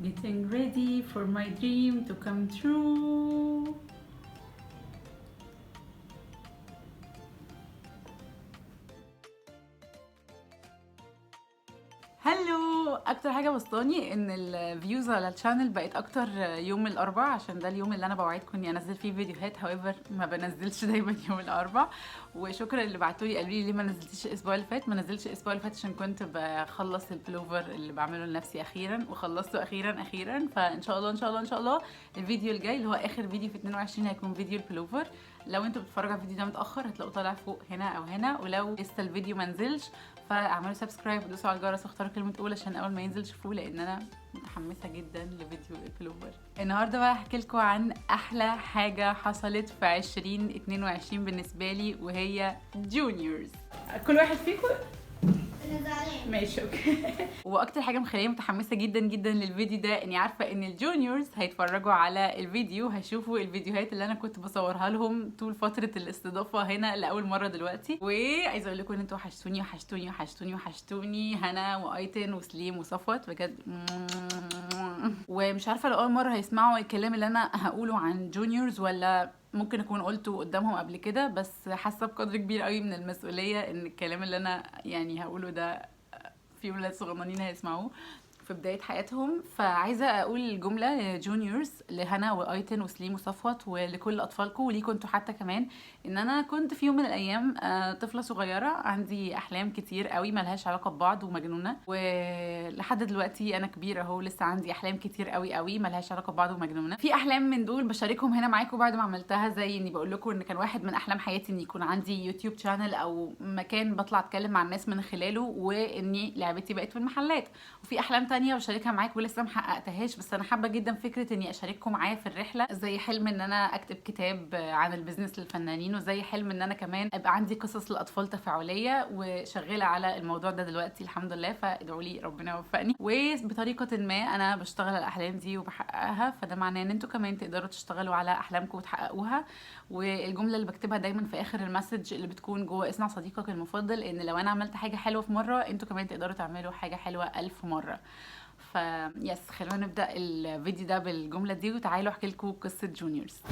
getting ready for my dream to come true. هلو. اكتر حاجه بسطاني ان الفيوز على الشانل بقت اكتر يوم الاربع، عشان ده اليوم اللي انا بوعدكم اني انزل فيه فيديوهات. هاويفر ما بنزلش دايما يوم الاربع. وشكرا اللي بعتولي قالوا لي ليه ما نزلتيش الاسبوع اللي فات. ما نزلتش الاسبوع اللي فات عشان كنت بخلص البلوفر اللي بعمله لنفسي اخيرا، وخلصته اخيرا. فان شاء الله ان شاء الله ان شاء الله الفيديو الجاي اللي هو اخر فيديو في 22 هيكون فيديو البلوفر. لو انتوا بتتفرجوا على الفيديو ده متاخر هتلاقوه طالع فوق هنا او هنا، ولو لسه الفيديو ما نزلش فاعملوا سبسكرايب ودوسوا على الجرس واختاروا كلمه اولى عشان اول ما ينزل تشوفوه، لان انا متحمسه جدا لفيديو البلوفر. النهارده بقى هحكي لكم عن احلى حاجه حصلت في 2022 بالنسبه لي، وهي جونيورز. كل واحد فيكم ماشي اوكي. واكتر حاجه مخليني متحمسه جدا جدا للفيديو ده اني عارفه ان الجونيورز هيتفرجوا على الفيديو، هيشوفوا الفيديوهات اللي انا كنت بصورها لهم طول فتره الاستضافه هنا لاول مره دلوقتي. وعايزه اقول لكم ان انتوا وحشتوني هنا وايتن وسليم وصفوت بجد. ومش عارفه لو اول مره هيسمعوا الكلام اللي انا هقوله عن جونيورز ولا ممكن اكون قلته قدامهم قبل كده، بس حاسه بقدر كبير قوي من المسؤوليه ان الكلام اللي انا يعني هقوله ده في ولاد صغننين هيسمعوه في بداية حياتهم. فعايزة أقول جملة لجونيورز، لهنا وأيتن وسليم وصفوت ولكل أطفالكم وليكم انتوا حتى كمان، إن أنا كنت في يوم من الأيام طفلة صغيرة عندي أحلام كتير قوي ملهاش علاقة ببعض ومجنونة، ولحد دلوقتي أنا كبيرة أهو لسه عندي أحلام كتير قوي ملهاش علاقة ببعض ومجنونة. في أحلام من دول بشاركهم هنا معاكم بعد ما عملتها، زي إني بقول لكم إن كان واحد من أحلام حياتي إن يكون عندي يوتيوب شانل أو مكان بطلع أتكلم مع الناس من خلاله، وإني لعبتي بقت في المحلات. وفي أحلام تانية بشاركها معاكم ولسه محققتهاش، بس انا حابه جدا فكره اني اشارككم معايا في الرحله، زي حلم ان انا اكتب كتاب عن البيزنس للفنانين، وزي حلم ان انا كمان ابقى عندي قصص لاطفال تفاعليه، وشغاله على الموضوع ده دلوقتي الحمد لله. فادعوا لي ربنا يوفقني، وبطريقه ما انا بشتغل على الاحلام دي وبحققها، فده معناه ان انتوا كمان تقدروا تشتغلوا على احلامكم وتحققوها. والجمله اللي بكتبها دايما في اخر المسج اللي بتكون جوه اصنع صديقك المفضل، ان لو انا عملت حاجه حلوه في مره انتوا كمان تقدروا تعملوا حاجه حلوه 1000 مره. يس، خلونا نبدا الفيديو ده بالجمله دي، وتعالوا احكي لكم قصه جونيورز.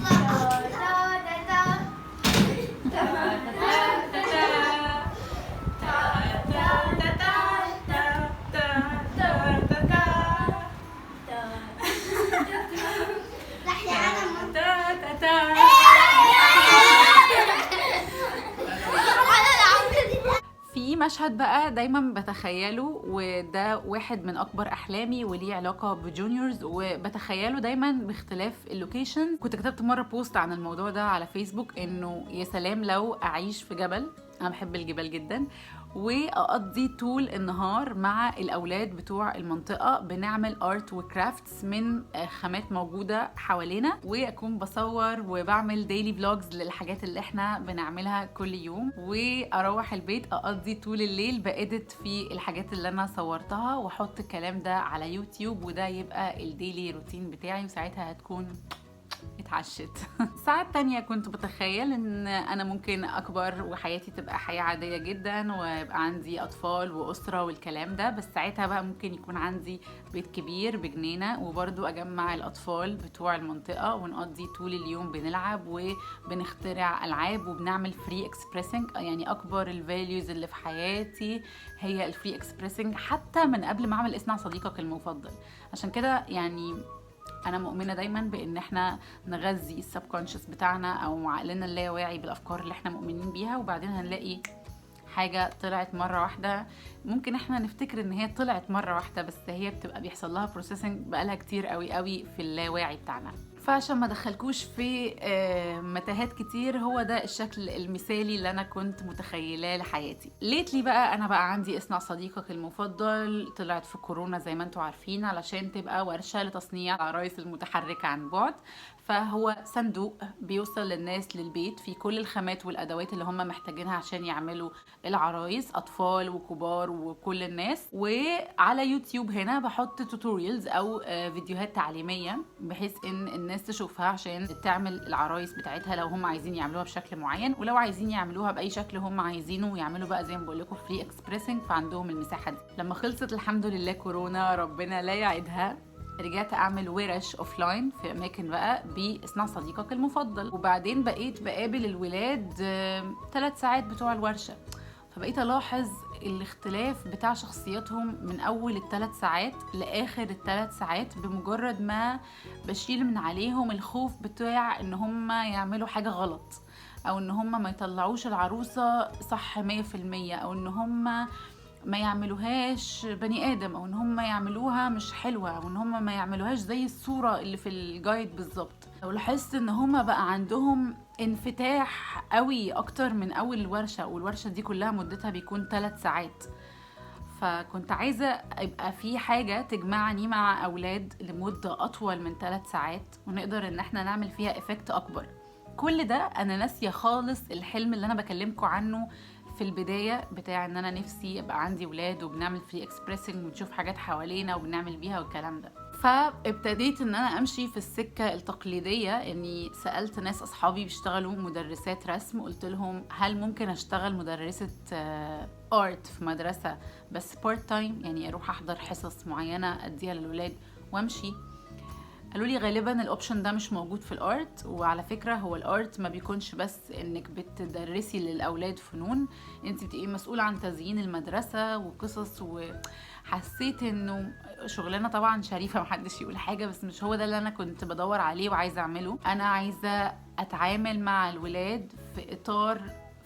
في مشهد بقى دايما بتخيله، وده واحد من اكبر احلامي وليه علاقه بجونيورز، وبتخيله دايما باختلاف اللوكيشن. كنت كتبت مره بوست عن الموضوع ده على فيسبوك، انه يا سلام لو اعيش في جبل، انا بحب الجبال جدا، واقضي طول النهار مع الاولاد بتوع المنطقه بنعمل ارت وكرافتس من خامات موجوده حوالينا، واكون بصور وبعمل ديلي فلوجز للحاجات اللي احنا بنعملها كل يوم، واروح البيت اقضي طول الليل بادت في الحاجات اللي انا صورتها، واحط الكلام ده على يوتيوب، وده يبقى الديلي روتين بتاعي، وساعتها هتكون اتعشت. ساعات تانية كنت بتخيل ان انا ممكن اكبر وحياتي تبقى حياة عادية جدا، ويبقى عندي اطفال واسرة والكلام ده، بس ساعتها بقى ممكن يكون عندي بيت كبير بجنينة، وبرضو اجمع الاطفال بتوع المنطقة ونقضي طول اليوم بنلعب وبنخترع العاب وبنعمل فري اكسبريسنج. يعني اكبر الفاليوز اللي في حياتي هي الفري اكسبريسنج، حتى من قبل ما اعمل اصنع صديقك المفضل. عشان كده يعني انا مؤمنه دايما بان احنا نغذي السبكونشس بتاعنا او عقلنا اللاواعي بالافكار اللي احنا مؤمنين بيها، وبعدين هنلاقي حاجه طلعت مره واحده. ممكن احنا نفتكر ان هي طلعت مره واحده، بس هي بتبقى بيحصل لها بروسيسنج بقالها كتير قوي في اللاواعي بتاعنا. فعشان ما دخلكوش في متاهات كتير، هو ده الشكل المثالي اللي انا كنت متخيلاه لحياتي. ليتلي بقى انا بقى عندي اصنع صديقك المفضل، طلعت في كورونا زي ما انتم عارفين، علشان تبقى ورشه لتصنيع العرايس المتحركه عن بعد. فهو صندوق بيوصل للناس للبيت فيه كل الخامات والادوات اللي هم محتاجينها عشان يعملوا العرايس، اطفال وكبار وكل الناس. وعلى يوتيوب هنا بحط توتوريالز او فيديوهات تعليميه بحيث ان الناس تشوفها عشان تعمل العرايس بتاعتها لو هم عايزين يعملوها بشكل معين، ولو عايزين يعملوها باي شكل هم عايزينه ويعملوا بقى زي ما بقول لكم فري اكسبريسنج، فعندهم المساحه دي. لما خلصت الحمد لله كورونا، ربنا لا يعيدها، رجعت اعمل ورش اوفلاين في اماكن بقى باصنع صديقك المفضل، وبعدين بقيت بقابل الولاد 3 ساعات بتوع الورشه، فبقيت الاحظ الاختلاف بتاع شخصياتهم من اول ال3 ساعات لاخر ال3 ساعات، بمجرد ما بشيل من عليهم الخوف بتاع ان هم يعملوا حاجه غلط، او ان هم ما يطلعوش العروسه صح 100%، او ان هم ما يعملوهاش بني ادم، او ان هم يعملوها مش حلوه، او ان هم ما يعملوهاش زي الصوره اللي في الجايد بالظبط. لو لاحظت ان هم بقى عندهم انفتاح قوي اكتر من اول الورشه، والورشه دي كلها مدتها بيكون 3 ساعات، فكنت عايزه يبقى في حاجه تجمعني مع اولاد لمده اطول من 3 ساعات، ونقدر ان احنا نعمل فيها افكت اكبر. كل ده انا ناسيه خالص الحلم اللي انا بكلمكم عنه في البدايه، بتاع ان انا نفسي يبقى عندي ولاد وبنعمل فري اكسبريسنج ونشوف حاجات حوالينا وبنعمل بيها والكلام ده. فابتديت ان انا امشي في السكه التقليديه، اني سالت ناس اصحابي بيشتغلوا مدرسات رسم، قلت لهم هل ممكن اشتغل مدرسه ارت في مدرسه بس بارت تايم، يعني اروح احضر حصص معينه اديها للولاد وامشي. قالوا لي غالبا الاوبشن ده مش موجود في الارت، وعلى فكره هو الارت ما بيكونش بس انك بتدرسي للاولاد فنون، انت بتبقي مسؤوله عن تزيين المدرسه وقصص. وحسيت انه شغلانه طبعا شريفه محدش يقول حاجه، بس مش هو ده اللي انا كنت بدور عليه وعايزه اعمله. انا عايزه اتعامل مع الولاد في اطار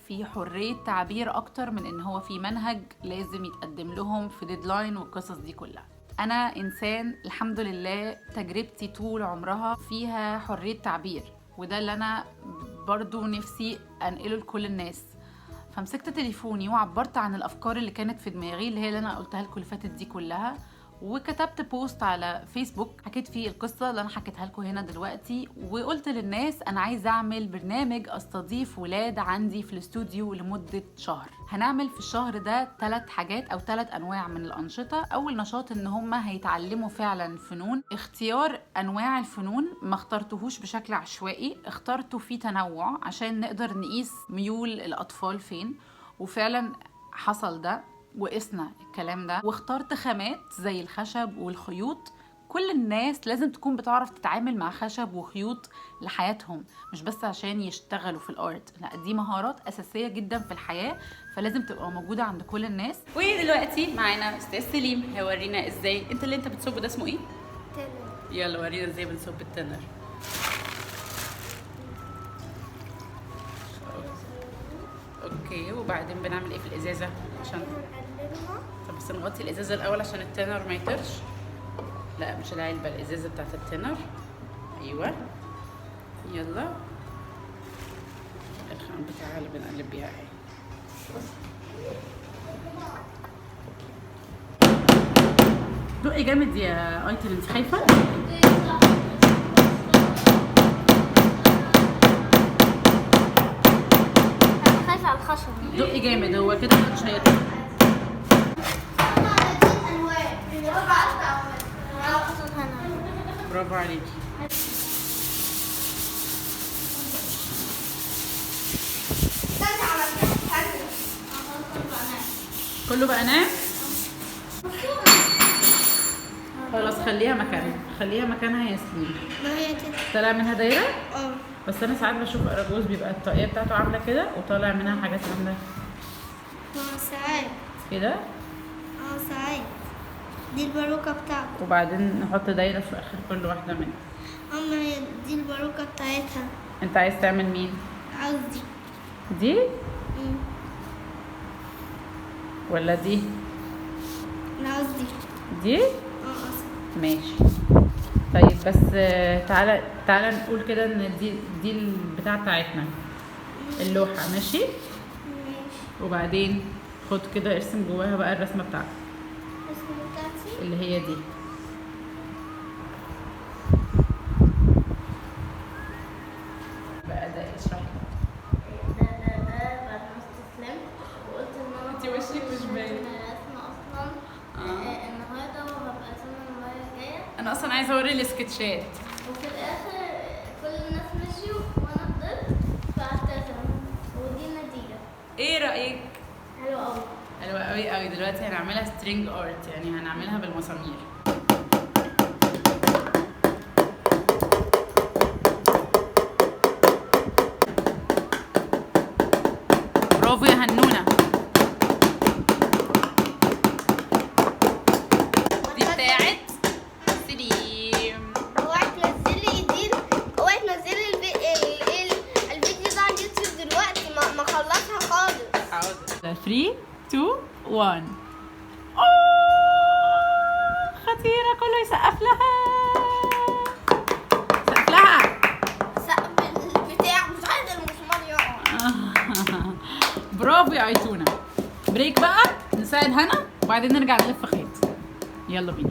في حريه تعبير اكتر من ان هو في منهج لازم يتقدم لهم في ديدلاين والقصص دي كلها. انا انسان الحمد لله تجربتي طول عمرها فيها حرية تعبير، وده اللي انا برضو نفسي انقله لكل الناس. فمسكت تليفوني وعبرت عن الافكار اللي كانت في دماغي، اللي هي اللي انا قلتها لكم اللي فاتت دي كلها، وكتبت بوست على فيسبوك حكيت فيه القصة اللي انا حكيتها لكم هنا دلوقتي، وقلت للناس انا عايزه اعمل برنامج استضيف ولاد عندي في الاستوديو لمدة شهر. هنعمل في الشهر ده 3 حاجات او 3 انواع من الانشطة. اول نشاط ان هم هيتعلموا فعلا فنون. اختيار انواع الفنون ما اخترتهوش بشكل عشوائي، اخترته فيه تنوع عشان نقدر نقيس ميول الاطفال فين، وفعلا حصل ده وقسنا الكلام ده. واخترت خامات زي الخشب والخيوط. كل الناس لازم تكون بتعرف تتعامل مع خشب وخيوط لحياتهم، مش بس عشان يشتغلوا في الارت، لا دي مهارات اساسيه جدا في الحياه، فلازم تبقى موجوده عند كل الناس. ودلوقتي معانا استاذ سليم هيورينا ازاي انت بتصب ده اسمه ايه؟ تنر. يلا ورينا ازاي بنصب التنر. اوكي، وبعدين بنعمل ايه في الازازه عشان هنقلبها. طب بس نغطي الازازه الاول عشان التنر ما يطيرش. لا مش العلبه، الازازه بتاعت التنر. ايوه يلا الخام بتاعها اللي بنقلب بيها اهي. دقي جامد يا ايتل، انت خايفه؟ انا خايفه على الخشب. دقي جامد، هو كده مش هيطلع. برافو عليكي. كله بقى ناعم. خلاص خليها مكانها يا ياسمين. ما هي كده طالع منها دايره. اه بس انا ساعات بشوف اراجوز بيبقى الطاقيه بتاعته عامله كده وطالع منها حاجات عامله ساعات كده. ساعات دي الباروكه بتاعته، وبعدين نحط دايره في اخر كل واحده منها. هي دي الباروكه بتاعتها. انت عايز تعمل مين؟ قصدي دي ولا دي؟ انا قصدي دي اصلا. ماشي. طيب بس تعالى نقول كده ان دي البتاع بتاعتنا اللوحه. ماشي ماشي. وبعدين خد كده ارسم جواها بقى الرسمه بتاعتك الرسمه بتاعتي اللي هي دي. بقى ده اشرحي. ده بعد ما استسلمت وقلت ان انا انتي وشك مش باين. الرسمه اصلا النهارده وهبقى ارسمها المره الجايه. انا اصلا عايزه اوري السكتشات. وفي الاخر كل الناس مشيوا وانا فضلت فاعتذروا، ودي النتيجه. ايه رايك؟ حلوه قوي. حلوه قوي قوي. دلوقتي هنعملها سترينج ارت، يعني هنعملها بالمسامير. 1. خطيرة، كله يسقف لها. سقف لها. سقف البتاع مش عايز المسمار يقع. برافو يا ايتونه. بريك بقى، نساعد هنا وبعدين نرجع نلف خيط. يلا بينا.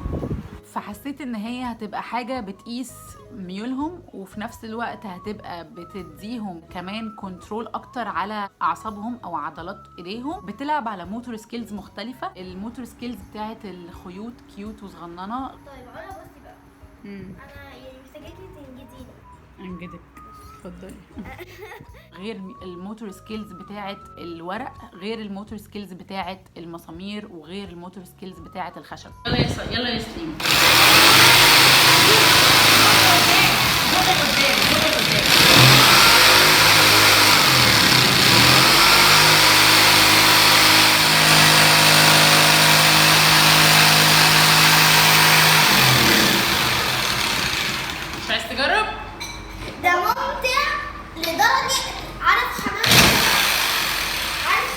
فحسيت ان هي هتبقى حاجه بتقيس ميولهم وفي نفس الوقت هتبقى بتديهم كمان كنترول اكتر على اعصابهم او عضلات ايديهم. بتلعب على موتور سكيلز مختلفه. الموتور سكيلز بتاعت الخيوط كيوت وصغننه. طيب انا بصي بقى، انا يعني محتاجاكي تنجديني. انجدك، اتفضلي. غير الموتور سكيلز بتاعت الورق، غير الموتور سكيلز بتاعت المسامير، وغير الموتور سكيلز بتاعت الخشب. يلا يا سليم. مش عايز تجرب؟ ده ممتع لدرجة عارف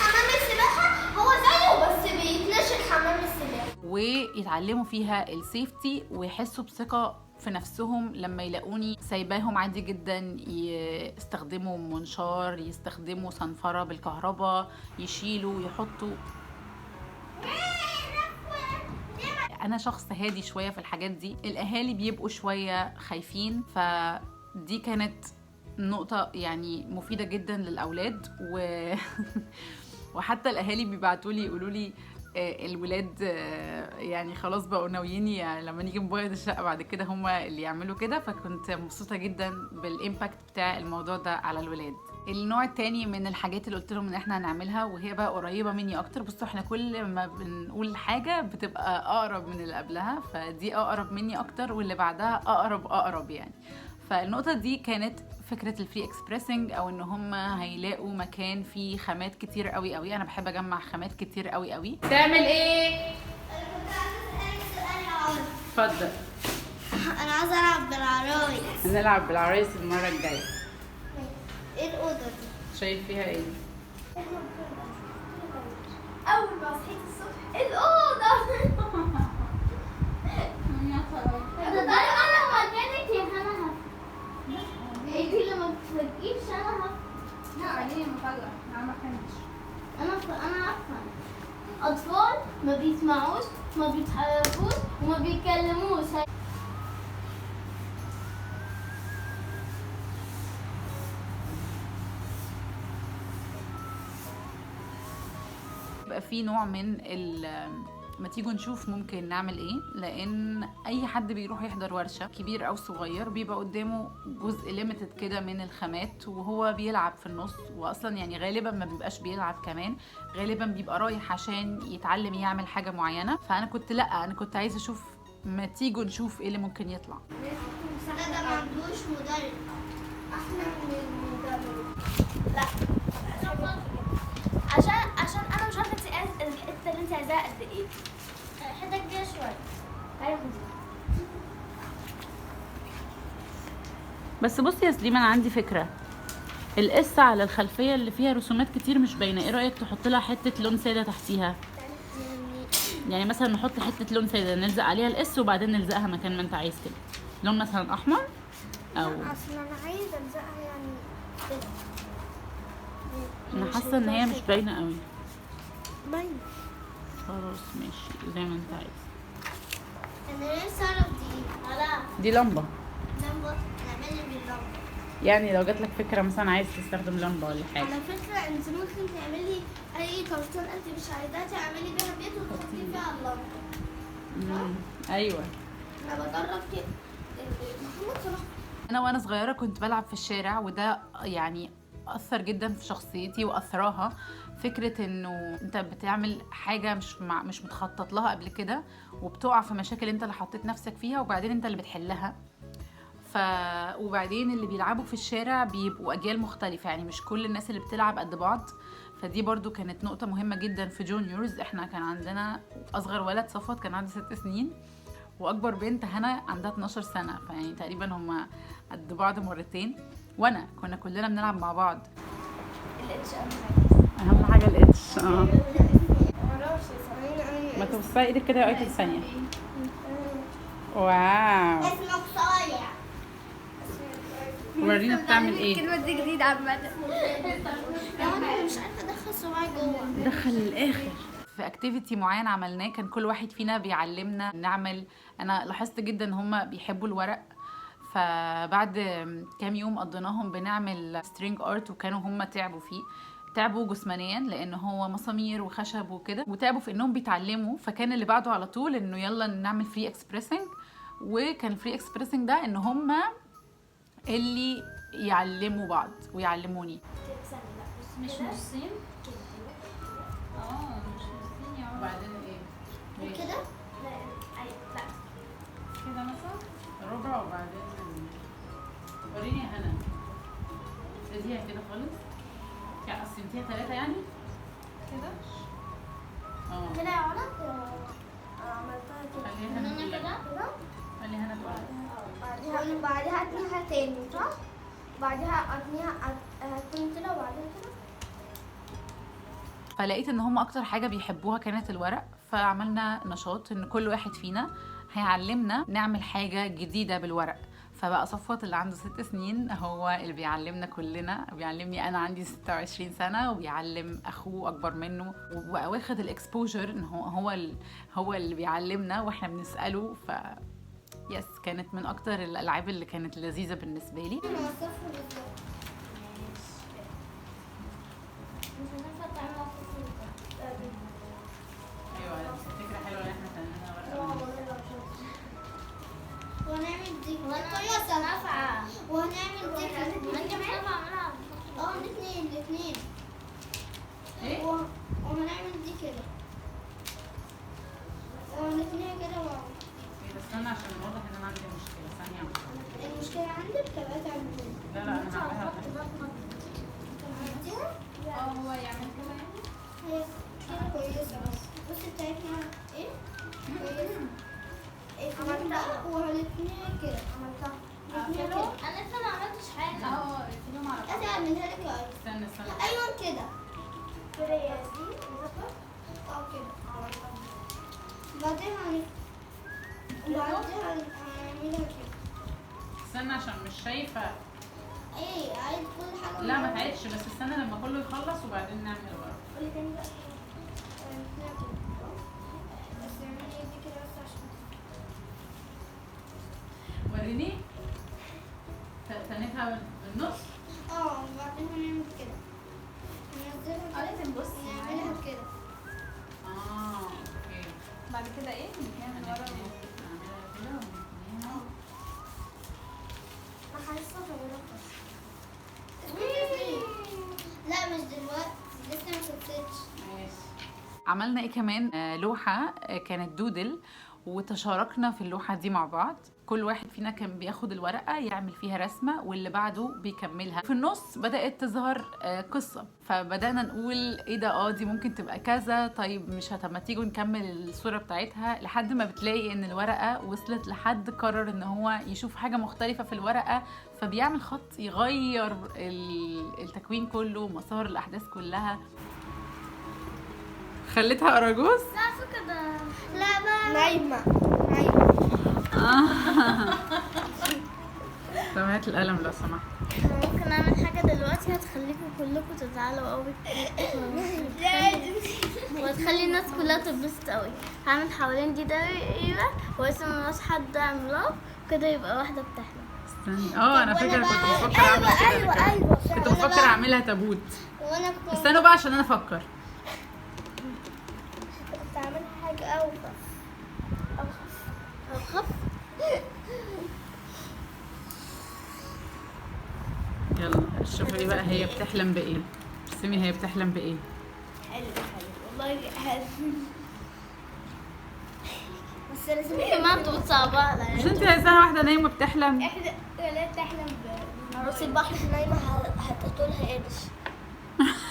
حمام السباحة، هو زيه بس بيتنشل حمام السباحة. ويتعلموا فيها السيفتي ويحسوا بثقة في نفسهم لما يلاقوني سايباهم عادي جدا يستخدموا منشار، يستخدموا صنفرة بالكهرباء، يشيلوا يحطوا. انا شخص هادي شويه في الحاجات دي، الاهالي بيبقوا شويه خايفين، فدي كانت نقطه يعني مفيده جدا للاولاد. وحتى الاهالي بيبعتوا لي يقولوا لي الولاد يعني خلاص بقوا ناويين يعني لما نيجي نبيض الشقه بعد كده هم اللي يعملوا كده. فكنت مبسوطه جدا بالامباكت بتاع الموضوع ده على الولاد. النوع التاني من الحاجات اللي قلت لهم ان احنا هنعملها وهي بقى قريبه مني اكتر. بصوا احنا كل ما بنقول حاجه بتبقى اقرب من اللي قبلها، فدي اقرب مني اكتر واللي بعدها اقرب يعني. فالنقطه دي كانت فكره الفري اكسبريسنج، او ان هم هيلاقوا مكان فيه خامات كتير قوي. انا بحب اجمع خامات كتير قوي. تعمل ايه؟ انا كنت عايزة اسألك سؤال يا عمر. اتفضل. انا عايزة العب بالعرايس. هنلعب بالعرايس المره الجايه. ايه الأوضة دي؟ شايف فيها ايه؟ أول ما صحيت الصبح الأوضة. أنا مكانك يا هنا. انتي لما بتفاجئيش أنا لا عليه مفاجأة، أنا ما كانش. أنا عارفة. أطفال ما بيسمعوش، ما بيتحركوش وما بيتكلموش. بقى في نوع من ما تيجوا نشوف ممكن نعمل ايه. لان اي حد بيروح يحضر ورشه كبير او صغير بيبقى قدامه جزء ليميتد كده من الخامات وهو بيلعب في النص. واصلا يعني غالبا ما بيبقاش بيلعب كمان، غالبا بيبقى رايح عشان يتعلم يعمل حاجه معينه. فانا كنت عايزه اشوف، ما تيجوا نشوف ايه اللي ممكن يطلع. ده ما عندوش مدرب، احنا من المدرب. لا عشان انا مش عارفه الحته اللي انت عايزاها قد ايه. حته كبيره شويه. تعالي بس بصي يا سليم، انا عندي فكره. القصه على الخلفيه اللي فيها رسومات كتير مش باينه، ايه رايك تحط لها حته لون ساده تحتيها؟ يعني مثلا نحط حته لون ساده نلزق عليها القص وبعدين نلزقها مكان ما انت عايز كده، لون مثلا احمر او اصل انا عايزه الزقها يعني كده. انا حاسه ان هي مش باينه قوي. باينه. خلاص ماشي زي ما انت عايز. انا لسه اعرف دي على دي لمبه، لمبه نعمل باللمبه. يعني لو جات لك فكره مثلا عايز تستخدم لمبه ولا حاجه. على فكره انت ممكن تعملي اي كرتون انت مش عايزاه تعملي بيها بيت وتحطي فيها اللمبه. ايوه انا بجرب كده. محمد صلاح. انا وانا صغيره كنت بلعب في الشارع، وده يعني اثر جدا في شخصيتي واثراها. فكره انه انت بتعمل حاجه مش متخطط لها قبل كده وبتقع في مشاكل انت اللي حطيت نفسك فيها وبعدين انت اللي بتحلها. وبعدين اللي بيلعبوا في الشارع بيبقوا اجيال مختلفه، يعني مش كل الناس اللي بتلعب قد بعض. فدي برضو كانت نقطه مهمه جدا في جونيورز. احنا كان عندنا اصغر ولد صفوت كان عنده 6 سنين واكبر بنت هنا عندها 12 سنه، فيعني تقريبا هما قد بعض مرتين. وانا كنا كلنا بنلعب مع بعض. الاتش اهم حاجه الاتش. معرفش ما توصلي ايدك كده يا ايتي ثانيه. واو، اسمك صايع. ورينا بتعمل ايه. الكلمة دي جديدة عامة. انا مش عارفه ادخل صباعي جوه. دخل الاخر. في اكتيفيتي معين عملناه كان كل واحد فينا بيعلمنا نعمل. انا لاحظت جدا ان هم بيحبوا الورق، فبعد كام يوم قضيناهم بنعمل سترينج ارت، وكانوا هم تعبوا فيه، تعبوا جسمانيا لان هو مسامير وخشب وكده، وتعبوا في انهم بيتعلموا. فكان اللي بعده على طول انه يلا نعمل فري اكسبريسنج. وكان الفري اكسبريسنج ده ان هم اللي يعلموا بعض ويعلموني. مش نصين؟ مش نصين يا وبعدين ايه؟ كده؟ لا كده مثلا؟ ربع وبعدين وريني يا هنا. ابتديها كده خالص. يعني قسمتيها 3 يعني؟ كده؟ كده يا علا؟ عملتها كده. خليها هنا كده؟ كلها. خليها هنا كلها. بعدها اتنيها تاني صح؟ بعدها اتنيها هتكون كده وبعدها كده. فلقيت ان هم اكتر حاجه بيحبوها كانت الورق، فعملنا نشاط ان كل واحد فينا هيعلمنا نعمل حاجه جديده بالورق. فبقى صفوت اللي عنده 6 سنين هو اللي بيعلمنا كلنا، بيعلمني انا عندي 26 سنه، وبيعلم اخوه اكبر منه، وبقى واخد الاكسبوجر ان هو اللي بيعلمنا واحنا بنساله. ف يس، كانت من اكتر الالعاب اللي كانت لذيذه بالنسبه لي. ايوه، فكره حلوه ان احنا تعملنا ورقه. وهنعمل دي طريقة نافعة. وهنعمل دي كمان. انت مش نافعة اعملها. الاثنين. ايه؟ وهنعمل دي كده. وهنثنيها كده ورا. ايه بس انا عشان واضح ان انا عندي مشكله ثانيه واحده. المشكلة عندك تبقى تعملها. لا انا هعملها. عملتيها؟ هو يعمل كده يعني؟ هي كده كويسة بصي بتاعتنا ايه؟ كويسة. عملتها وهنثنيها كده. عملتها. نثنيها كده. انا لسه ما عملتش حاجة. اقفلهم على بعض. لازم اعملها لك يا استنى ايوه كده. كده يا ياسمين. كده. عملتها. بعدين هنعملها كده. استنى عشان مش شايفه. ايه عايز كل حاجة. لا ما تعيدش، بس استنى لما كله يخلص وبعدين نعمل ورق. قولي تاني بقى. نعملها كده. بس اعملي دي كده بس عشان وريني. تنيتها بالنص. وبعدين هنعمل كده. ننزلها كده. لازم بصي نعملها كده. اوكي. بعد كده ايه؟ نعمل ورا نعملها كده ونثنيها. حاسة فبرقص. لا مش دلوقتي لسه ما خلصتش. ماشي. عملنا ايه كمان؟ لوحة كانت دودل، وتشاركنا في اللوحة دي مع بعض. كل واحد فينا كان بياخد الورقة يعمل فيها رسمة، واللي بعده بيكملها. في النص بدأت تظهر قصة، فبدأنا نقول ايه ده، دي ممكن تبقى كذا، طيب مش ما تيجوا نكمل الصورة بتاعتها، لحد ما بتلاقي ان الورقة وصلت لحد قرر ان هو يشوف حاجة مختلفة في الورقة، فبيعمل خط يغير التكوين كله، مسار الأحداث كلها. خليتها أراجوز؟ لا فكرة ده. لا بقى. نايمة. طب هات القلم لو سمحت. ممكن اعمل حاجة دلوقتي هتخليكم كلكم تزعلوا قوي. وهتخلي الناس كلها تتبسط قوي. هعمل حوالين دي دايرة واسم الناس حد عملاق كده يبقى واحدة بتحلم. استني. انا فاكرة كنت بفكر اعمل كده. ايوه كنت بفكر اعملها تابوت. وانا كنت استنوا بقى عشان انا افكر. اعمل حاجة اوخف. يلا شوفي بقى هي بتحلم بايه. ارسمي هي بتحلم بايه. حلو والله حلو. بس لازم ما بتبقى صعبة. مش انت عايزاها واحدة نايمة بتحلم؟ احنا لا تحلم بس البحر نايمة هتقتلها قرش.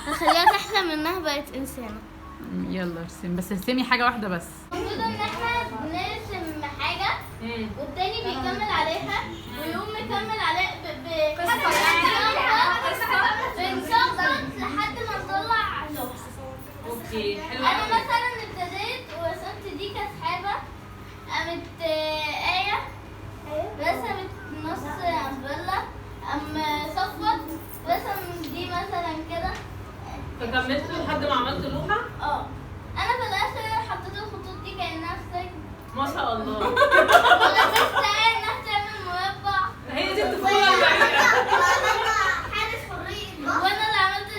هخليها تحلم انها بقت انسانة. يلا ارسمي، بس ارسمي حاجة واحدة بس. المفروض ان احنا نرسم حاجة والتاني بيكمل عليها ويقوم مكمل عليها بنظبط لحد ما نطلع لوحة. اوكي حلو. انا مثلا ابتديت قامت آية رسمت نص امبريلا، صفت رسم دي مثلا كده. فكملت لحد ما عملت لوحة؟ انا في الاخر حطيت الخطوط دي كأنها ستيك. ما شاء الله. وغسست آية انها تعمل مربع. هي دي الطفولة البريئة. حارس حرية. وانا اللي عملت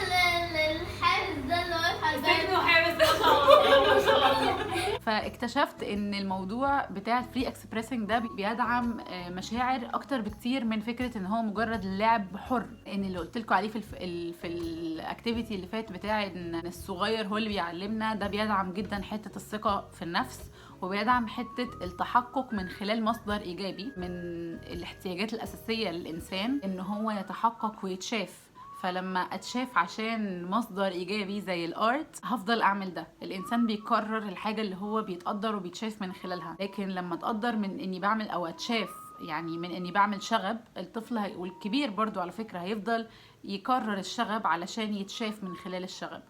الحارس ده اللي واقف على الباب. استنوا حارس، ما شاء الله ما شاء الله. فاكتشفت ان الموضوع بتاع الفري اكسبريسنج ده بيدعم مشاعر اكتر بكتير من فكره ان هو مجرد لعب حر. ان اللي قلت لكم عليه في الاكتيفيتي اللي فات بتاع ان الصغير هو اللي بيعلمنا، ده بيدعم جدا حته الثقه في النفس، وبيدعم حته التحقق من خلال مصدر ايجابي من الاحتياجات الاساسيه للانسان، ان هو يتحقق ويتشاف. فلما اتشاف عشان مصدر ايجابي زي الارت هفضل اعمل ده. الانسان بيكرر الحاجه اللي هو بيتقدر وبيتشاف من خلالها، لكن لما اتقدر من اني بعمل او اتشاف يعني من اني بعمل شغب، الطفل والكبير برضو على فكره هيفضل يكرر الشغب علشان يتشاف من خلال الشغب.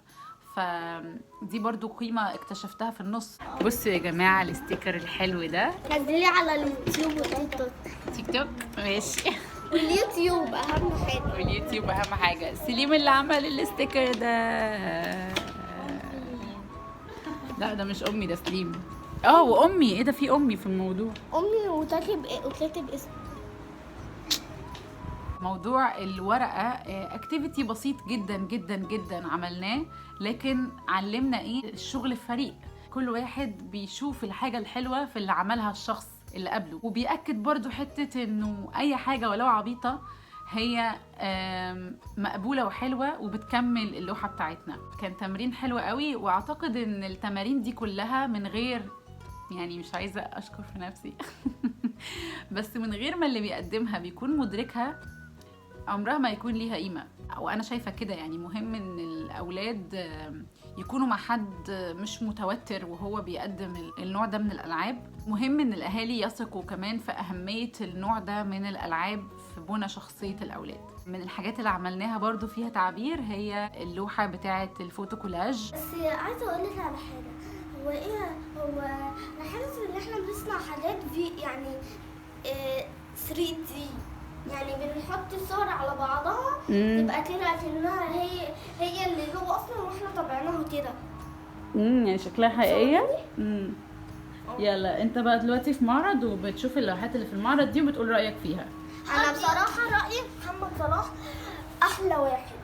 فدي برضو قيمة اكتشفتها في النص. بصوا يا جماعة الاستيكر الحلو ده، نزليه على اليوتيوب وتيك توك. تيك توك ماشي. واليوتيوب اهم حاجه. واليوتيوب اهم حاجة. سليم اللي عمل الاستيكر ده. لا ده مش امي، ده سليم. وامي. ايه ده، في امي في الموضوع. امي وكاتب اسم. موضوع الورقة اكتيفيتي بسيط جدا جدا جدا عملناه، لكن علمنا ايه؟ الشغل الفريق. كل واحد بيشوف الحاجة الحلوة في اللي عملها الشخص اللي قبله، وبيأكد برضو حتة انه اي حاجة ولو عبيطة هي مقبولة وحلوة وبتكمل اللوحة بتاعتنا. كان تمرين حلو قوي، واعتقد ان التمارين دي كلها من غير، يعني مش عايزة اشكر في نفسي بس من غير ما اللي بيقدمها بيكون مدركها، عمرها ما يكون ليها قيمة. وانا شايفة كده يعني مهم ان الاولاد يكونوا مع حد مش متوتر وهو بيقدم النوع ده من الالعاب. مهم ان الاهالي يثقوا كمان في اهمية النوع ده من الالعاب في بناء شخصية الاولاد. من الحاجات اللي عملناها برضو فيها تعبير هي اللوحة بتاعة الفوتو كولاج. بس عايزه اقول لك على حاجه. هو انا حاسس ان احنا بنسمع حاجات في يعني 3D، يعني بنحط الصور على بعضها تبقى كده كأنها هي اللي هو اصلا واحنا طبعناها كده. يعني شكلها حقيقية. يلا انت بقى دلوقتي في معرض وبتشوف اللوحات اللي في المعرض دي وبتقول رأيك فيها. انا بصراحه رأيي محمد صلاح احلى واحد،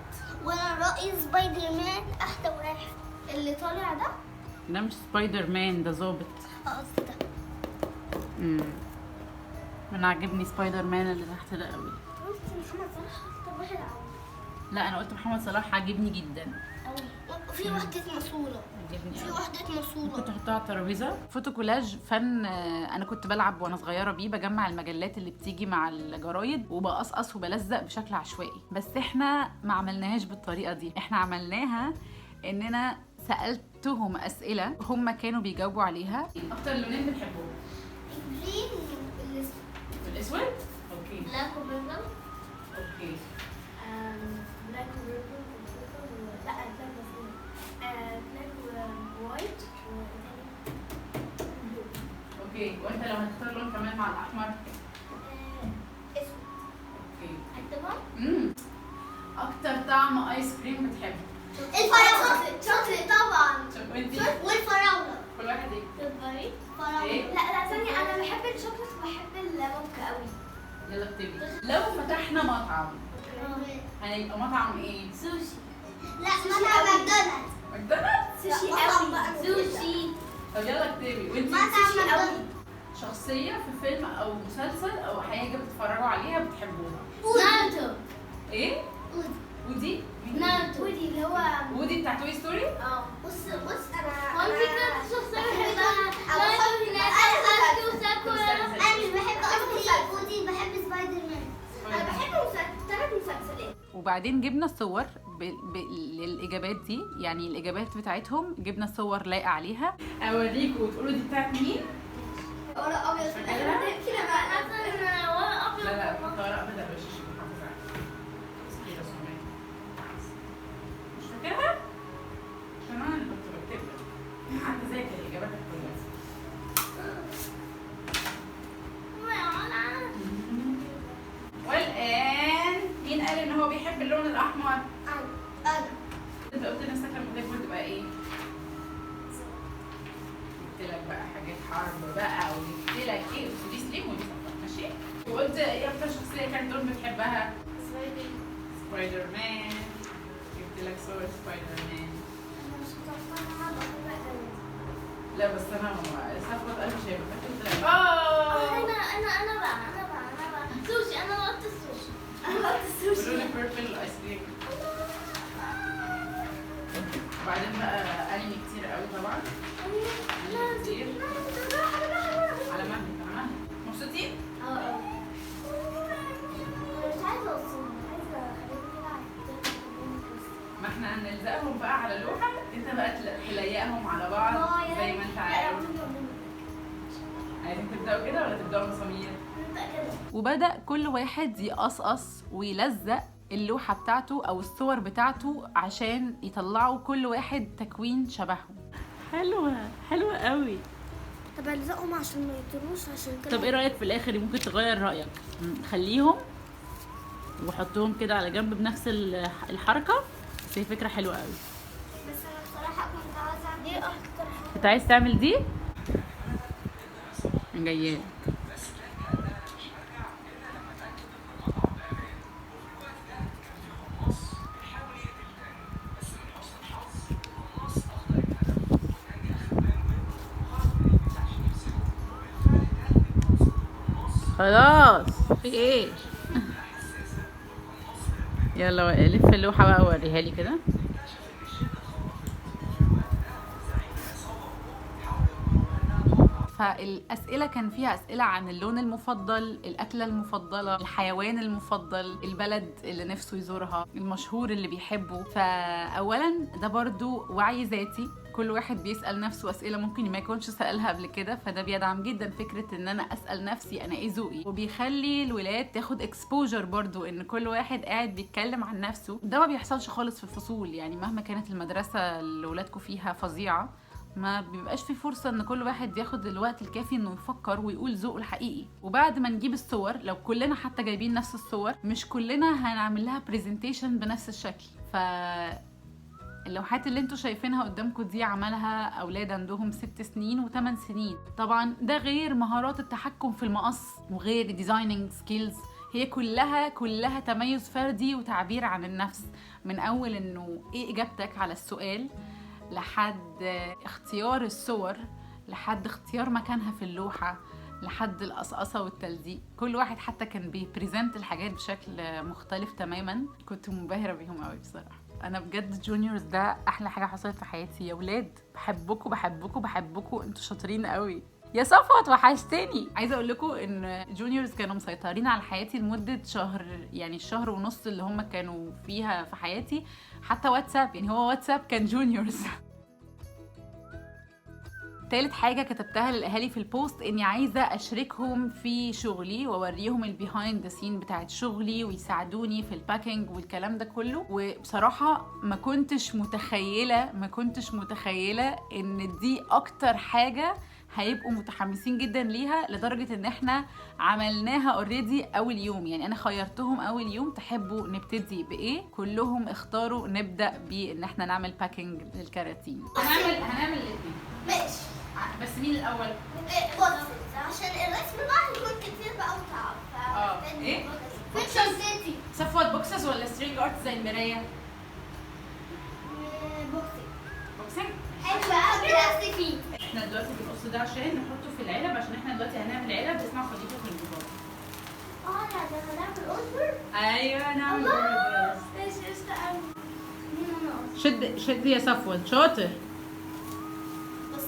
وانا رأيي سبايدر مان احلى واحد. اللي طالع ده مش سبايدر مان، ده ظابط. قصدي ده. انا عاجبني سبايدر مان اللي تحت ده قوي. قلت محمد صلاح اكتر واحد عاوز. لا انا قلت محمد صلاح عاجبني جدا قوي. في وحده مصوره. في وحده مصوره كنت احطها على الترابيزه. فوتو كولاج فن انا كنت بلعب وانا صغيره بيه، بجمع المجلات اللي بتيجي مع الجرايد وبقصقص وبلزق بشكل عشوائي. بس احنا ما عملناهاش بالطريقه دي، احنا عملناها اننا سالتهم اسئله هم كانوا بيجاوبوا عليها. اكتر لونين بنحبهم جرين الاسود. اوكي. بلاك وبيربل. اوكي. بلاك وبيربل. لا بلاك وبيربل. بلاك ووايت. اوكي. وانت لو هتختار لون كمان مع الاحمر؟ اسود. اوكي. اكتبها. اكتر طعم ايس كريم بتحبه؟ الفراولة. شوكليت طبعا. وانتي؟ والفراولة. كل واحد ايه؟ فراولة. إيه؟ لا ثانية، انا بحب الشوكليت وبحب الموكا قوي. يلا اكتبي. لو فتحنا مطعم هيبقى مطعم ايه؟ سوشي. لا مطعم ماكدونالدز. ماكدونالدز؟ سوشي قوي. سوشي. طب يلا اكتبي. وانتي؟ سوشي قوي. شخصية في فيلم او مسلسل او حاجة بتتفرجوا عليها بتحبوها؟ ناروتو. ايه؟ ودي؟ ناروتو. ودي اللي هو ودي بتاع توي ستوري؟ بص انا هو في كده شخصية بحبها. انا مش بحب اصلا ودي، بحب سبايدر مان. انا بحب 3 مسلسلات. وبعدين جبنا الصور للاجابات دي، يعني الاجابات بتاعتهم جبنا صور لايقه عليها. اوريكم وتقولوا دي بتاعت مين؟ ورق ابيض في الاخر كده بقى. مثلا ورق ابيض. لا ورق ابيض مش فاكرها؟ عشان انا اللي كنت بكتبها، قعدت اذاكر اجاباتها كلها. ايه اكتر شخصيه كرتون بتحبها؟ سبايدر مان. جبت لك صور سبايدر مان. لا بس انا صفوت قلبي شايفه فاكر. انا بقى سوشي. انا قلت السوشي. لون بيربل ايس كريم. وبعدين بقى انمي كتير قوي طبعا. انمي كتير على مهلك على مهلك. مبسوطين؟ مش عايزه اوصلهم، عايزه اخليهم كده على ما احنا هنلزقهم بقى على لوحه، انت بقى تليقهم على بعض زي ما انت عايز. عايزين تبداوا كده ولا تبداوا مسامير؟ وبدأ كل واحد يقصقص ويلزق اللوحة بتاعته أو الصور بتاعته عشان يطلعوا كل واحد تكوين شبههم. حلوة قوي. طب الزقهم عشان ما يطيروش عشان كده. طب ايه رأيك في الآخر؟ ممكن تغير رأيك، خليهم وحطهم كده على جنب بنفس الحركة، بس هي فكرة حلوة قوي. بس انا بصراحه كنت عاوزه اعمل دي اكتر حاجه. انت عايز تعمل دي؟ جايالك. خلاص في ايه؟ يلا لف اللوحة بقى ووريها لي كده. فالأسئلة كان فيها أسئلة عن اللون المفضل، الأكلة المفضلة، الحيوان المفضل، البلد اللي نفسه يزورها، المشهور اللي بيحبه. فأولا ده برضو وعي ذاتي، كل واحد بيسأل نفسه أسئلة ممكن ما يكونش سألها قبل كده، فده بيدعم جدا فكرة ان انا أسأل نفسي انا ايه ذوقي، وبيخلي الولاد تاخد اكسبوجر برضو ان كل واحد قاعد بيتكلم عن نفسه. ده ما بيحصلش خالص في الفصول، يعني مهما كانت المدرسة اللي ولادكم فيها فظيعة ما بيبقاش في فرصة ان كل واحد ياخد الوقت الكافي انه يفكر ويقول ذوقه الحقيقي. وبعد ما نجيب الصور، لو كلنا حتى جايبين نفس الصور، مش كلنا هنعمل لها بريزنتيشن بنفس الشكل. اللوحات اللي انتوا شايفينها قدامكم دي عملها اولاد عندهم 6 سنين و8 سنين. طبعا ده غير مهارات التحكم في المقص وغير ديزايننج سكيلز، هي كلها تميز فردي وتعبير عن النفس، من اول انه ايه اجابتك على السؤال، لحد اختيار الصور، لحد اختيار مكانها في اللوحة، لحد القصقصة والتلزيق. كل واحد حتى كان بيبريزنت الحاجات بشكل مختلف تماما. كنت منبهرة بيهم قوي بصراحة. انا بجد جونيورز ده احلى حاجة حصلت في حياتي يا ولاد. بحبكم بحبكم بحبكم، انتوا شاطرين قوي. يا صفوت وحشتني. عايزه اقول لكم ان جونيورز كانوا مسيطرين على حياتي لمده شهر، يعني الشهر ونص اللي هم كانوا فيها في حياتي. حتى واتساب، يعني هو واتساب كان جونيورز. تالت حاجة كتبتها للأهالي في البوست إني عايزة أشاركهم في شغلي وأوريهم البيهايند ذا سين بتاعت شغلي ويساعدوني في الباكينج والكلام ده كله. وبصراحة ما كنتش متخيلة إن دي أكتر حاجة هيبقوا متحمسين جدا ليها، لدرجة ان احنا عملناها اوريدي اول يوم. يعني انا خيرتهم اول يوم تحبوا نبتدي بايه، كلهم اختاروا نبدأ بان احنا نعمل باكينج للكراتين. هنعمل الاثنين ماشي، بس مين الاول؟ بوكسز، عشان الرسم بقى هيكون كتير بقى وتعب. ايه؟ فين شخصيتي؟ صفوت بوكسز ولا سترينج ارت زي المراية؟ بوكسنج؟ حلو قوي بلاستيكي. احنا دلوقتي بنقص ده عشان نحطه في العلب، عشان احنا دلوقتي هنعمل علب اسمها خليطة الجبار. لا ده هنعمل اوردر. ايوه نعمل اوردر. ايش اشتغل؟ شد يا صفوت، شاطر. بص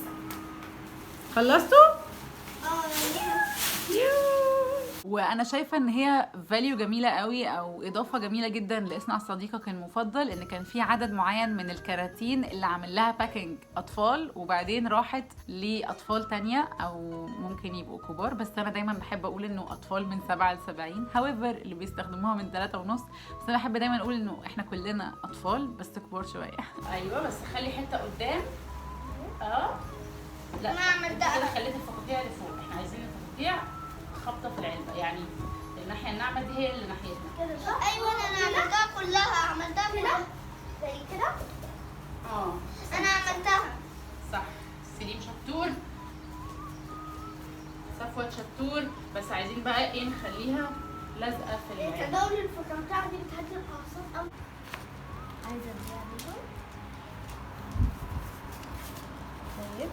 خلصتوا؟ يعني وانا شايفه ان هي فاليو جميله قوي او اضافه جميله جدا لاصنع صديقك المفضل، ان كان في عدد معين من الكراتين اللي عامل لها باكينج اطفال وبعدين راحت لاطفال تانية او ممكن يبقوا كبار، بس انا دايما بحب اقول انه اطفال من 7 ل 70. however اللي بيستخدموها من 3.5، بس انا بحب دايما اقول انه احنا كلنا اطفال بس كبار شويه. ايوه بس خلي حته قدام. لا انا عملتها. كده خليت الفقاقيع لفوق، احنا عايزين الفقاقيع خبطه في العلبه، يعني الناحيه الناعمه دي هي اللي ناحيتنا. ايوه انا عملتها كلها زي كده. انا عملتها صح. سليم شطور، صفوت شطور، بس عايزين بقى ايه نخليها لازقه في العين. التداول الفقاعة دي بتهدي الاعصاب قوي. عايزه اديها منهم. طيب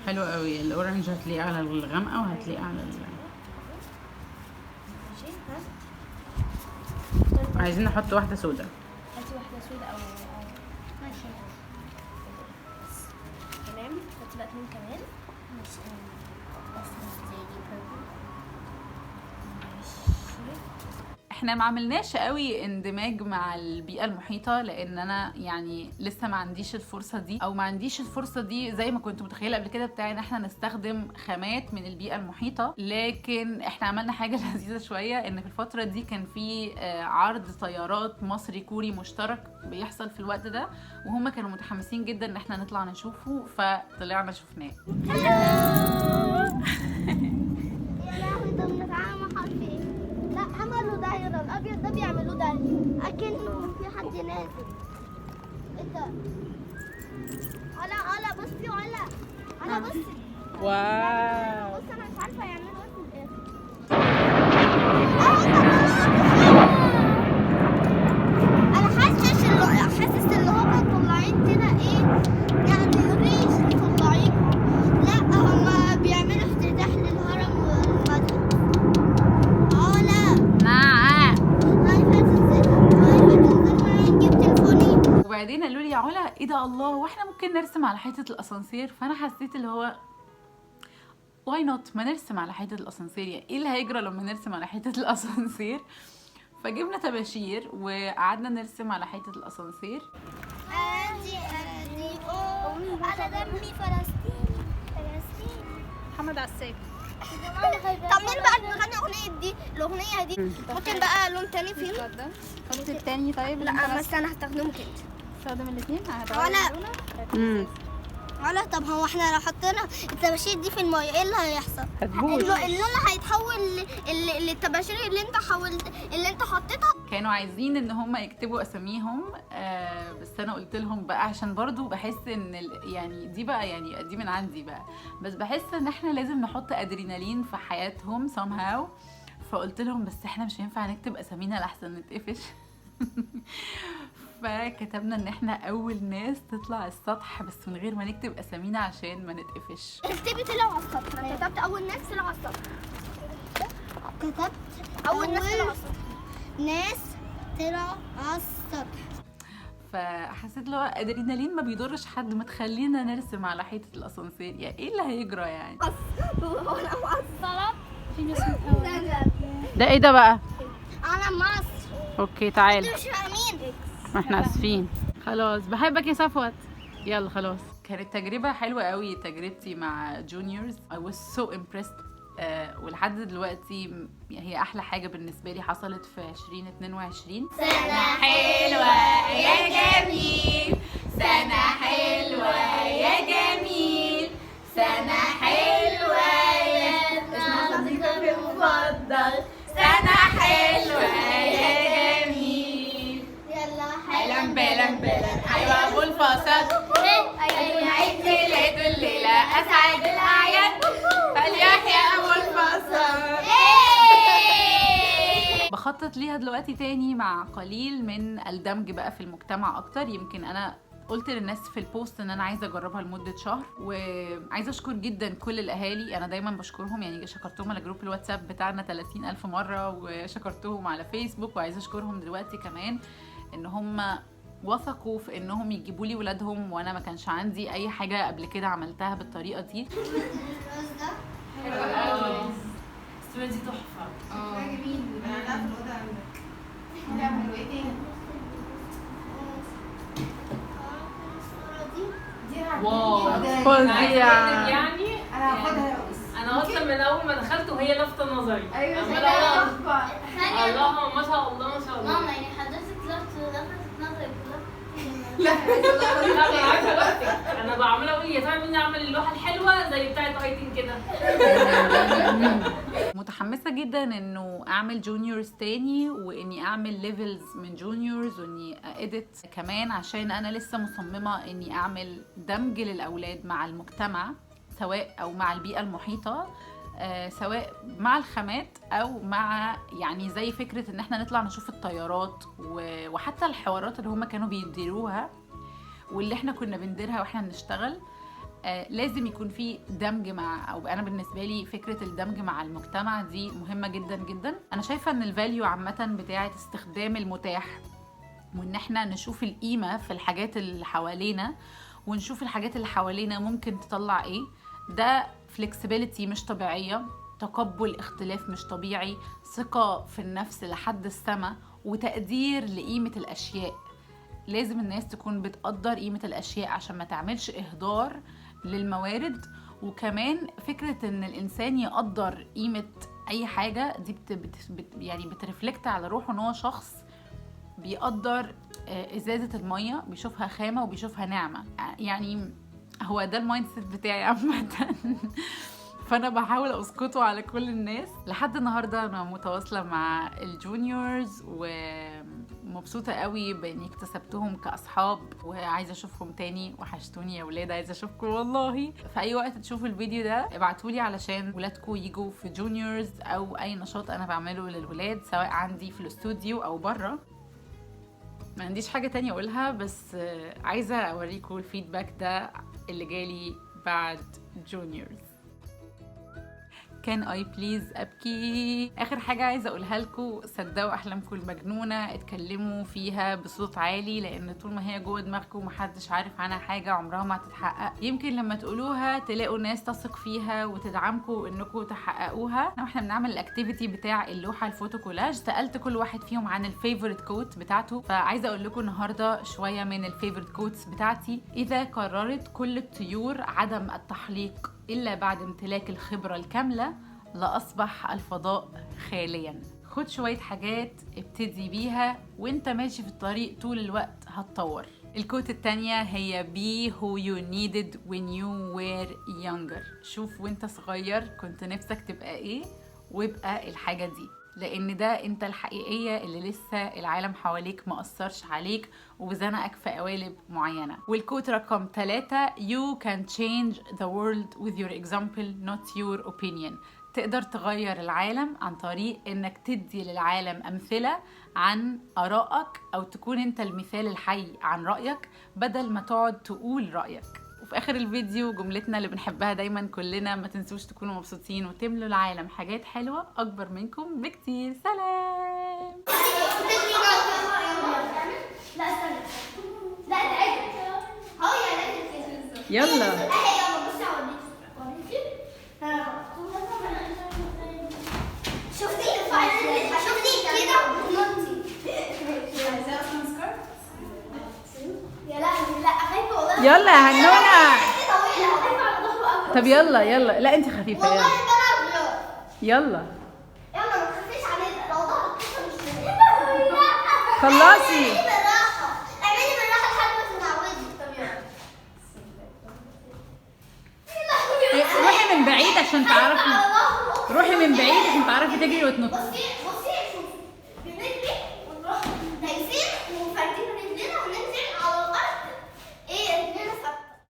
حلو قوي. الاورنج هتلاقيه على الغامقه وهتلاقيه على ماشي ها. عايزين نحط واحده سودا. هاتي واحدة سوداء أو ماشي بس تمام. هاتي بقى 2 كمان. ماشي بس زي دي purple. ماشي. احنا ما عملناش قوي اندماج مع البيئة المحيطة لان انا يعني لسه ما عنديش الفرصة دي، او ما عنديش الفرصة دي زي ما كنت متخيلة قبل كده بتاع ان احنا نستخدم خامات من البيئة المحيطة. لكن احنا عملنا حاجة لذيذة شوية، ان في الفترة دي كان في عرض طيارات مصري كوري مشترك بيحصل في الوقت ده، وهم كانوا متحمسين جدا ان احنا نطلع نشوفه، فطلعنا شفناه. يا لهوي ده بنتعامل مع ايه؟ لا عملوا دايرة الأبيض ده بيعملوا دايرة أكنه في حد نازل. إيه ده؟ علا بصي علا بصي. واو. بصي أنا مش عارفة يعملوا إيه في الآخر. أنا حاسس اللي هما مطلعين كده إيه؟ يعني ريش مطلعينها. لا هما بيعملوا افتتاح للهرم والمتحف. وبعدين قالوا لي يا علا ايه ده الله، واحنا ممكن نرسم على حيطه الاسانسير؟ فانا حسيت اللي هو واي نوت، ما نرسم على حيطه الاسانسير، يعني ايه اللي هيجرى لما نرسم على حيطه الاسانسير؟ فجبنا طباشير وقعدنا نرسم على حيطه الاسانسير. ادي انا دمي فلسطيني. محمد عساك. طب مين بقى اللي بيغني الاغنيه دي؟ ممكن بقى لون تاني فيه؟ حط التاني طيب. لا بس انا هستخدمه كده. استخدم الاثنين. ولا طب هو احنا لو حطينا الطباشير دي في الميه ايه اللي هيحصل؟ اللون هيتحول للطباشير اللي انت حطيتها. كانوا عايزين ان هم يكتبوا اساميهم، بس انا قلت لهم بقى عشان برضو بحس ان يعني دي بقى يعني دي من عندي بقى، بس بحس ان احنا لازم نحط ادرينالين في حياتهم somehow. فقلت لهم بس احنا مش هينفع نكتب اسامينا لحسن نتقفش. فكتبنا ان احنا اول ناس تطلع السطح بس من غير ما نكتب اسامينا عشان ما نتقفش. اكتبي طلعوا على السطح. انا كتبت اول ناس طلعوا على السطح. كتبت اول ناس طلعوا على السطح. ناس طلعوا على السطح. فحسيت لو ادرينالين ما بيضرش حد، ما تخلينا نرسم على حيطه الاسانسير، يعني ايه اللي هيجرى يعني؟ وانا معصبه. في ناس متهوى. ده ايه ده بقى؟ انا مصر. اوكي تعالى. مش فاهمين. ما احنا اسفين. خلاص بحبك يا صفوت. يلا خلاص. كانت تجربة حلوة قوي تجربتي مع جونيورز. I was so impressed. ولحد دلوقتي هي احلى حاجة بالنسبة لي حصلت في 2022. سنة حلوة يا جميل. سنة حلوة يا جميل. سنة حلوة يا صديقي المفضل. سنة حلوة يا جميل. يلا حلم بلم ايوه ابو الفصل. ايوه عيد ميلاده الليلة اسعد الاعياد. فليحيى ابو الفصل. بخطط ليها دلوقتي تاني مع قليل من الدمج بقى في المجتمع اكتر. يمكن انا قلت للناس في البوست ان انا عايزه اجربها لمده شهر، وعايزه اشكر جدا كل الاهالي. انا دايما بشكرهم، يعني شكرتهم على جروب الواتساب بتاعنا 30,000 مره، وشكرتهم على فيسبوك، وعايزه اشكرهم دلوقتي كمان ان هم وثقوا في انهم يجيبوا لي ولادهم، وانا ما كانش عندي اي حاجه قبل كده عملتها بالطريقه دي. حلوة قوي. الصورة دي تحفة. جميل. انا قاعده في الاوضه عندك. نعمل ايه تاني؟ واو. فظيعة. يعني انا هاخدها يا أنس. انا اصلا من اول ما دخلت وهي لافتة نظري. ايوه عمالة أقول الله ما شاء الله ما شاء الله. ماما يعني حضرتك لفتت نظري لا بالعكس دلوقتي انا بعمل اقول يا ترى مين عمل اللوحة الحلوة زي بتاعت ايتين كده. متحمسه جدا جدا انه اعمل جونيورز تاني، واني اعمل ليفلز من جونيورز، واني اديت كمان، عشان انا لسه مصممة اني اعمل دمج للاولاد مع المجتمع، سواء او مع البيئة المحيطة، سواء مع الخامات او مع يعني زي فكرة ان احنا نطلع نشوف الطيارات وحتى الحوارات اللي هما كانوا بيديروها واللي احنا كنا بنديرها واحنا بنشتغل. لازم يكون في دمج مع، او انا بالنسبه لي فكره الدمج مع المجتمع دي مهمه جدا جدا. انا شايفه ان الفاليو عامه بتاعه استخدام المتاح، وان احنا نشوف القيمه في الحاجات اللي حوالينا، ونشوف الحاجات اللي حوالينا ممكن تطلع ايه. ده فلكسبيليتي مش طبيعيه، تقبل اختلاف مش طبيعي، ثقه في النفس لحد السما، وتقدير لقيمه الاشياء. لازم الناس تكون بتقدر قيمه الاشياء عشان ما تعملش اهدار للموارد. وكمان فكرة ان الانسان يقدر قيمة اي حاجة دي يعني بترفلكت على روحه ان هو شخص بيقدر ازازة المية، بيشوفها خامة وبيشوفها نعمة. يعني هو ده المايند سيت بتاعي عامة. فانا بحاول اسقطه على كل الناس. لحد النهارده انا متواصله مع الجونيورز ومبسوطه قوي باني اكتسبتهم كاصحاب، وعايزه اشوفهم تاني. وحشتوني يا ولاد، عايزه اشوفكم والله. في اي وقت تشوفوا الفيديو ده ابعتولي علشان ولادكم يجوا في جونيورز او اي نشاط انا بعمله للولاد، سواء عندي في الاستوديو او بره. ما عنديش حاجه تانية اقولها، بس عايزه اوريكم الفيدباك ده اللي جالي بعد جونيورز. كان اي بليز ابكي. اخر حاجه عايزه اقولها لكم، صدقوا احلامكم المجنونه، اتكلموا فيها بصوت عالي، لان طول ما هي جوه دماغكم ومحدش عارف عنها حاجه عمرها ما هتتحقق. يمكن لما تقولوها تلاقوا ناس تثق فيها وتدعمكم انكم تحققوها. واحنا بنعمل الاكتيفيتي بتاع اللوحه الفوتو كولاج، سالت كل واحد فيهم عن الفيفورت كوت بتاعته، فعايزه اقول لكم النهارده شويه من الفيفورت كوتس بتاعتي. اذا قررت كل الطيور عدم التحليق إلا بعد امتلاك الخبرة الكاملة، لأصبح الفضاء خاليا. خد شوية حاجات ابتدي بيها وانت ماشي في الطريق، طول الوقت هتطور. الكوت التانية هي be who you needed when you were younger. شوف وانت صغير كنت نفسك تبقى ايه، وابقى الحاجة دي، لان ده انت الحقيقية اللي لسه العالم حواليك مأثرش عليك وزنقك في قوالب معينة. والكوت رقم 3 you can change the world with your example not your opinion. تقدر تغير العالم عن طريق انك تدي للعالم امثلة عن ارائك، او تكون انت المثال الحي عن رأيك بدل ما تقعد تقول رأيك. وفي اخر الفيديو جملتنا اللي بنحبها دايما كلنا، ما تنسوش تكونوا مبسوطين وتملوا العالم حاجات حلوة اكبر منكم بكتير. سلام. لا استنى، لا تعالي هو يا لازم يلا يلا بصي اوريكي. شفتي كده نطي. عايزاه اصلا سكارت. يا لهوي لا خايفه والله. يلا يا هنونة. طويله خايفه على ظهره قوي. طب يلا لا انت خفيفة. والله يلا يلا يلا ما تخافيش علينا، لو ظهرك كده مش خلصي. اعملي بالراحه لحد ما تتعودي. طب يلا روحي من بعيد عشان تعرفي، روحي من بعيد عشان تعرفي تجري وتنطي. بصي